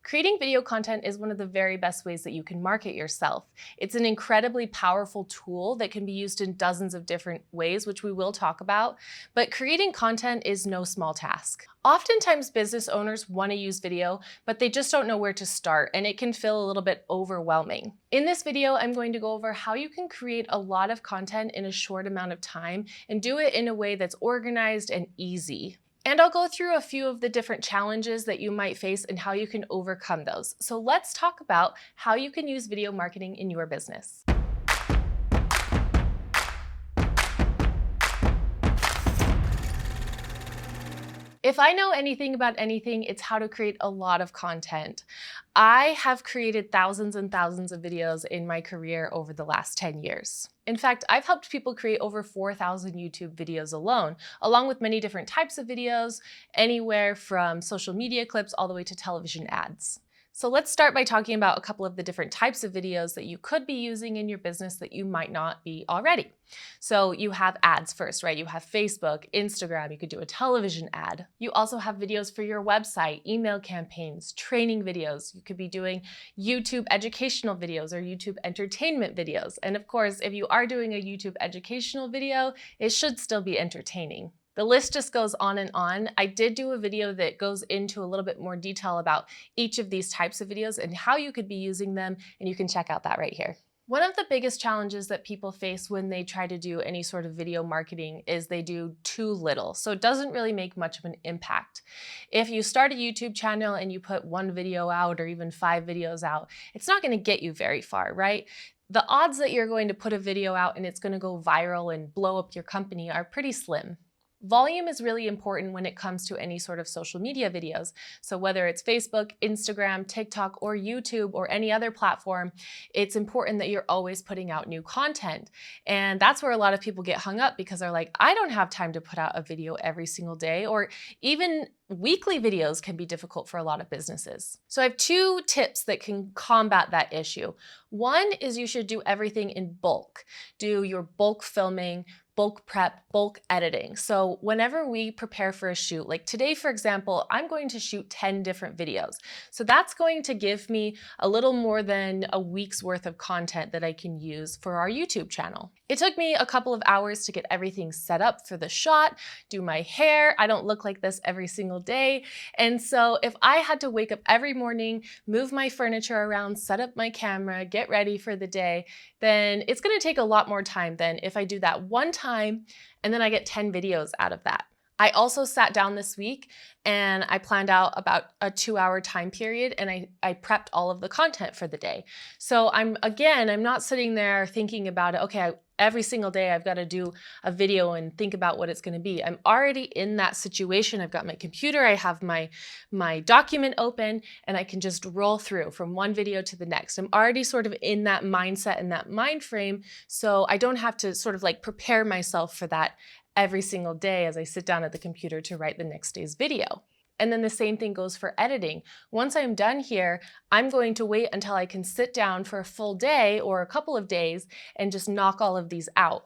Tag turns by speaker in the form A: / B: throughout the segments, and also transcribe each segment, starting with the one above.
A: Creating video content is one of the very best ways that you can market yourself. It's an incredibly powerful tool that can be used in dozens of different ways, which we will talk about, but creating content is no small task. Oftentimes business owners want to use video, but they just don't know where to start, and it can feel a little bit overwhelming. In this video, I'm going to go over how you can create a lot of content in a short amount of time and do it in a way that's organized and easy. And I'll go through a few of the different challenges that you might face and how you can overcome those. So let's talk about how you can use video marketing in your business. If I know anything about anything, it's how to create a lot of content. I have created thousands and thousands of videos in my career over the last 10 years. In fact, I've helped people create over 4,000 YouTube videos alone, along with many different types of videos, anywhere from social media clips all the way to television ads. So let's start by talking about a couple of the different types of videos that you could be using in your business that you might not be already. So you have ads first, right? You have Facebook, Instagram, you could do a television ad. You also have videos for your website, email campaigns, training videos. You could be doing YouTube educational videos or YouTube entertainment videos. And of course, if you are doing a YouTube educational video, it should still be entertaining. The list just goes on and on. I did do a video that goes into a little bit more detail about each of these types of videos and how you could be using them, and you can check out that right here. One of the biggest challenges that people face when they try to do any sort of video marketing is they do too little. So it doesn't really make much of an impact. If you start a YouTube channel and you put one video out or even 5 videos out, it's not going to get you very far, right? The odds that you're going to put a video out and it's going to go viral and blow up your company are pretty slim. Volume is really important when it comes to any sort of social media videos. So whether it's Facebook, Instagram, TikTok, or YouTube, or any other platform, it's important that you're always putting out new content. And that's where a lot of people get hung up because they're like, I don't have time to put out a video every single day, or even weekly videos can be difficult for a lot of businesses. So I have 2 tips that can combat that issue. One is you should do everything in bulk. Do your bulk filming, bulk prep, bulk editing. So whenever we prepare for a shoot, like today, for example, I'm going to shoot 10 different videos. So that's going to give me a little more than a week's worth of content that I can use for our YouTube channel. It took me a couple of hours to get everything set up for the shot, do my hair. I don't look like this every single day. And so if I had to wake up every morning, move my furniture around, set up my camera, get ready for the day, then it's going to take a lot more time than if I do that one time and then I get 10 videos out of that. I also sat down this week and I planned out about a 2-hour time period and I prepped all of the content for the day. So I'm not sitting there thinking about it, okay, every single day I've got to do a video and think about what it's going to be. I'm already in that situation. I've got my computer, I have my document open, and I can just roll through from one video to the next. I'm already sort of in that mindset and that mind frame, so I don't have to sort of like prepare myself for that every single day as I sit down at the computer to write the next day's video. And then the same thing goes for editing. Once I'm done here, I'm going to wait until I can sit down for a full day or a couple of days and just knock all of these out.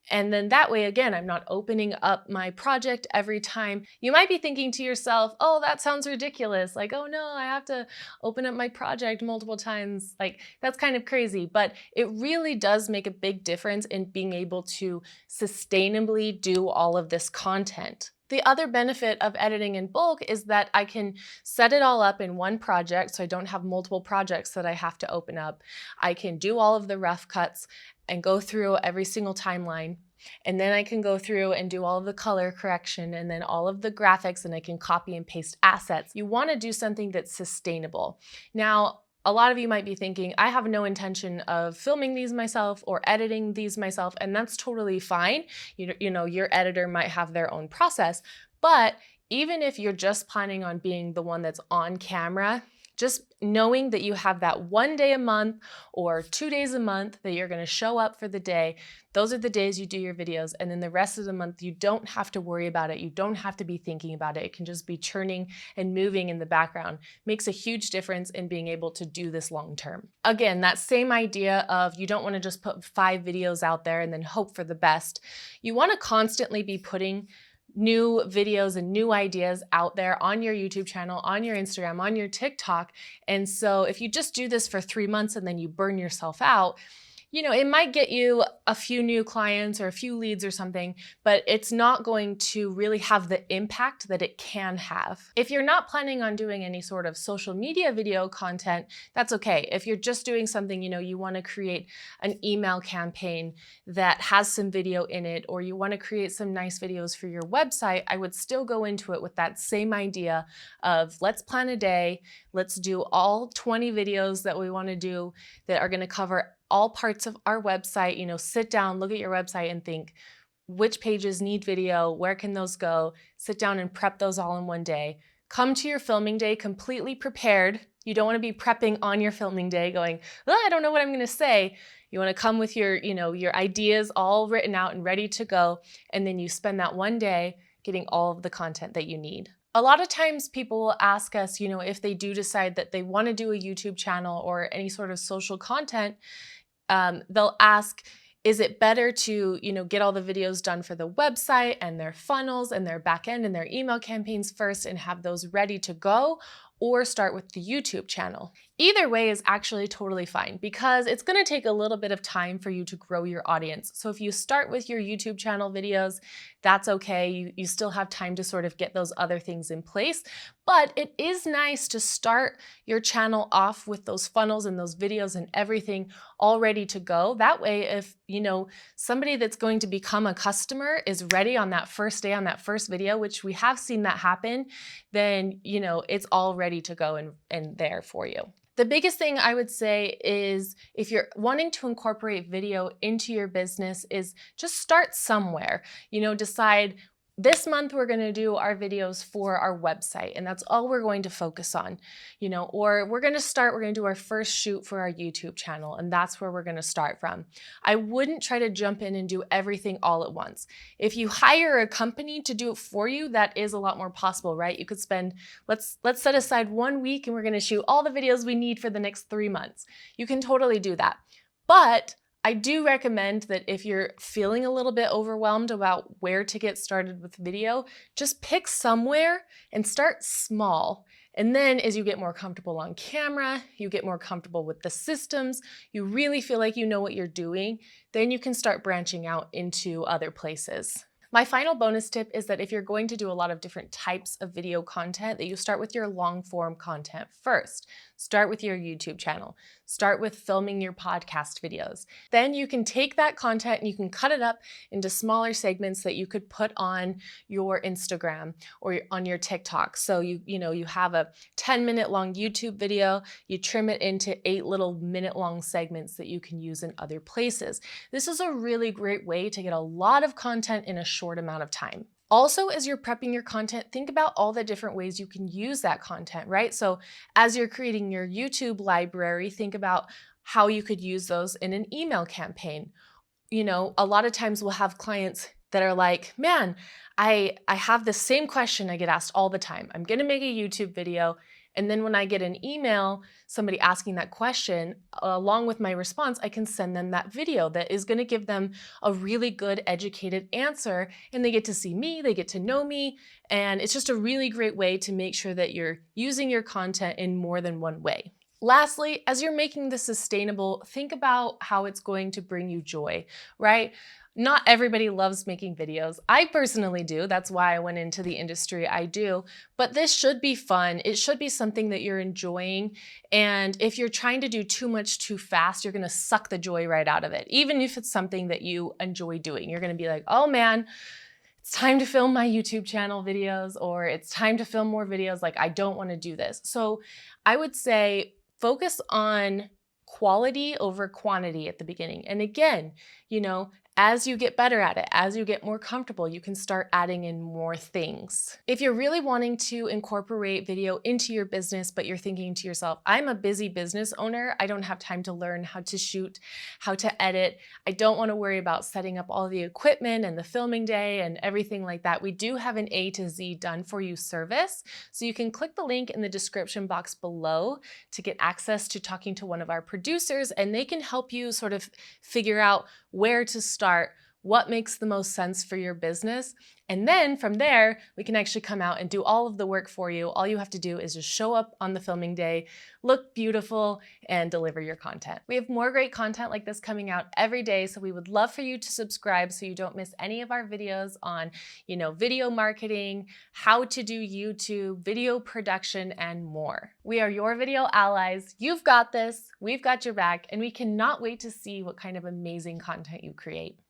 A: And then that way, again, I'm not opening up my project every time. You might be thinking to yourself, oh, that sounds ridiculous. Like, oh no, I have to open up my project multiple times. Like, that's kind of crazy. But it really does make a big difference in being able to sustainably do all of this content. The other benefit of editing in bulk is that I can set it all up in one project, so I don't have multiple projects that I have to open up. I can do all of the rough cuts and go through every single timeline. And then I can go through and do all of the color correction and then all of the graphics, and I can copy and paste assets. You want to do something that's sustainable. Now, a lot of you might be thinking, I have no intention of filming these myself or editing these myself, and that's totally fine. You know, your editor might have their own process, but even if you're just planning on being the one that's on camera, just knowing that you have that 1 day a month or 2 days a month that you're going to show up for the day, those are the days you do your videos. And then the rest of the month, you don't have to worry about it. You don't have to be thinking about it. It can just be churning and moving in the background. Makes a huge difference in being able to do this long term. Again, that same idea of you don't want to just put 5 videos out there and then hope for the best. You want to constantly be putting new videos and new ideas out there on your YouTube channel, on your Instagram, on your TikTok. And so if you just do this for 3 months and then you burn yourself out, it might get you a few new clients or a few leads or something, but it's not going to really have the impact that it can have. If you're not planning on doing any sort of social media video content, that's okay. If you're just doing something, you want to create an email campaign that has some video in it, or you want to create some nice videos for your website, I would still go into it with that same idea of let's plan a day, let's do all 20 videos that we want to do that are going to cover all parts of our website. Sit down, look at your website and think, which pages need video? Where can those go? Sit down and prep those all in one day. Come to your filming day completely prepared. You don't want to be prepping on your filming day going, well, I don't know what I'm going to say. You want to come with your ideas all written out and ready to go. And then you spend that one day getting all of the content that you need. A lot of times people will ask us, if they do decide that they want to do a YouTube channel or any sort of social content, they'll ask, is it better to, get all the videos done for the website and their funnels and their back end and their email campaigns first and have those ready to go, or start with the YouTube channel? Either way is actually totally fine because it's going to take a little bit of time for you to grow your audience. So if you start with your YouTube channel videos, that's okay. You still have time to sort of get those other things in place. But it is nice to start your channel off with those funnels and those videos and everything all ready to go. That way, if somebody that's going to become a customer is ready on that first day, on that first video, which we have seen that happen, then it's all ready to go and there for you. The biggest thing I would say is if you're wanting to incorporate video into your business is just start somewhere. Decide this month we're going to do our videos for our website and that's all we're going to focus on, or we're going to do our first shoot for our YouTube channel and that's where we're going to start from. I wouldn't try to jump in and do everything all at once. If you hire a company to do it for you, that is a lot more possible, right? You could spend, let's set aside 1 week and we're going to shoot all the videos we need for the next 3 months. You can totally do that. But I do recommend that if you're feeling a little bit overwhelmed about where to get started with video, just pick somewhere and start small. And then as you get more comfortable on camera, you get more comfortable with the systems, you really feel like you know what you're doing, then you can start branching out into other places. My final bonus tip is that if you're going to do a lot of different types of video content, that you start with your long form content first. Start with your YouTube channel. Start with filming your podcast videos. Then you can take that content and you can cut it up into smaller segments that you could put on your Instagram or on your TikTok. So you have a 10-minute long YouTube video, you trim it into 8 little minute-long segments that you can use in other places. This is a really great way to get a lot of content in a short amount of time. Also, as you're prepping your content, think about all the different ways you can use that content, right? So as you're creating your YouTube library, think about how you could use those in an email campaign. A lot of times we'll have clients that are like, man, I have the same question I get asked all the time. I'm going to make a YouTube video. And then when I get an email, somebody asking that question, along with my response, I can send them that video that is going to give them a really good educated answer. And they get to see me, they get to know me. And it's just a really great way to make sure that you're using your content in more than one way. Lastly, as you're making this sustainable, think about how it's going to bring you joy, right? Not everybody loves making videos. I personally do. That's why I went into the industry I do. But this should be fun. It should be something that you're enjoying. And if you're trying to do too much too fast, you're going to suck the joy right out of it. Even if it's something that you enjoy doing, you're going to be like, oh man, it's time to film my YouTube channel videos, or it's time to film more videos. Like, I don't want to do this. So I would say focus on quality over quantity at the beginning. And again, as you get better at it, as you get more comfortable, you can start adding in more things. If you're really wanting to incorporate video into your business, but you're thinking to yourself, I'm a busy business owner. I don't have time to learn how to shoot, how to edit. I don't want to worry about setting up all the equipment and the filming day and everything like that. We do have an A to Z done for you service. So you can click the link in the description box below to get access to talking to one of our producers, and they can help you sort of figure out where to start, what makes the most sense for your business. And then from there, we can actually come out and do all of the work for you. All you have to do is just show up on the filming day, look beautiful, and deliver your content. We have more great content like this coming out every day, so we would love for you to subscribe so you don't miss any of our videos on, video marketing, how to do YouTube, video production, and more. We are your video allies. You've got this, we've got your back, and we cannot wait to see what kind of amazing content you create.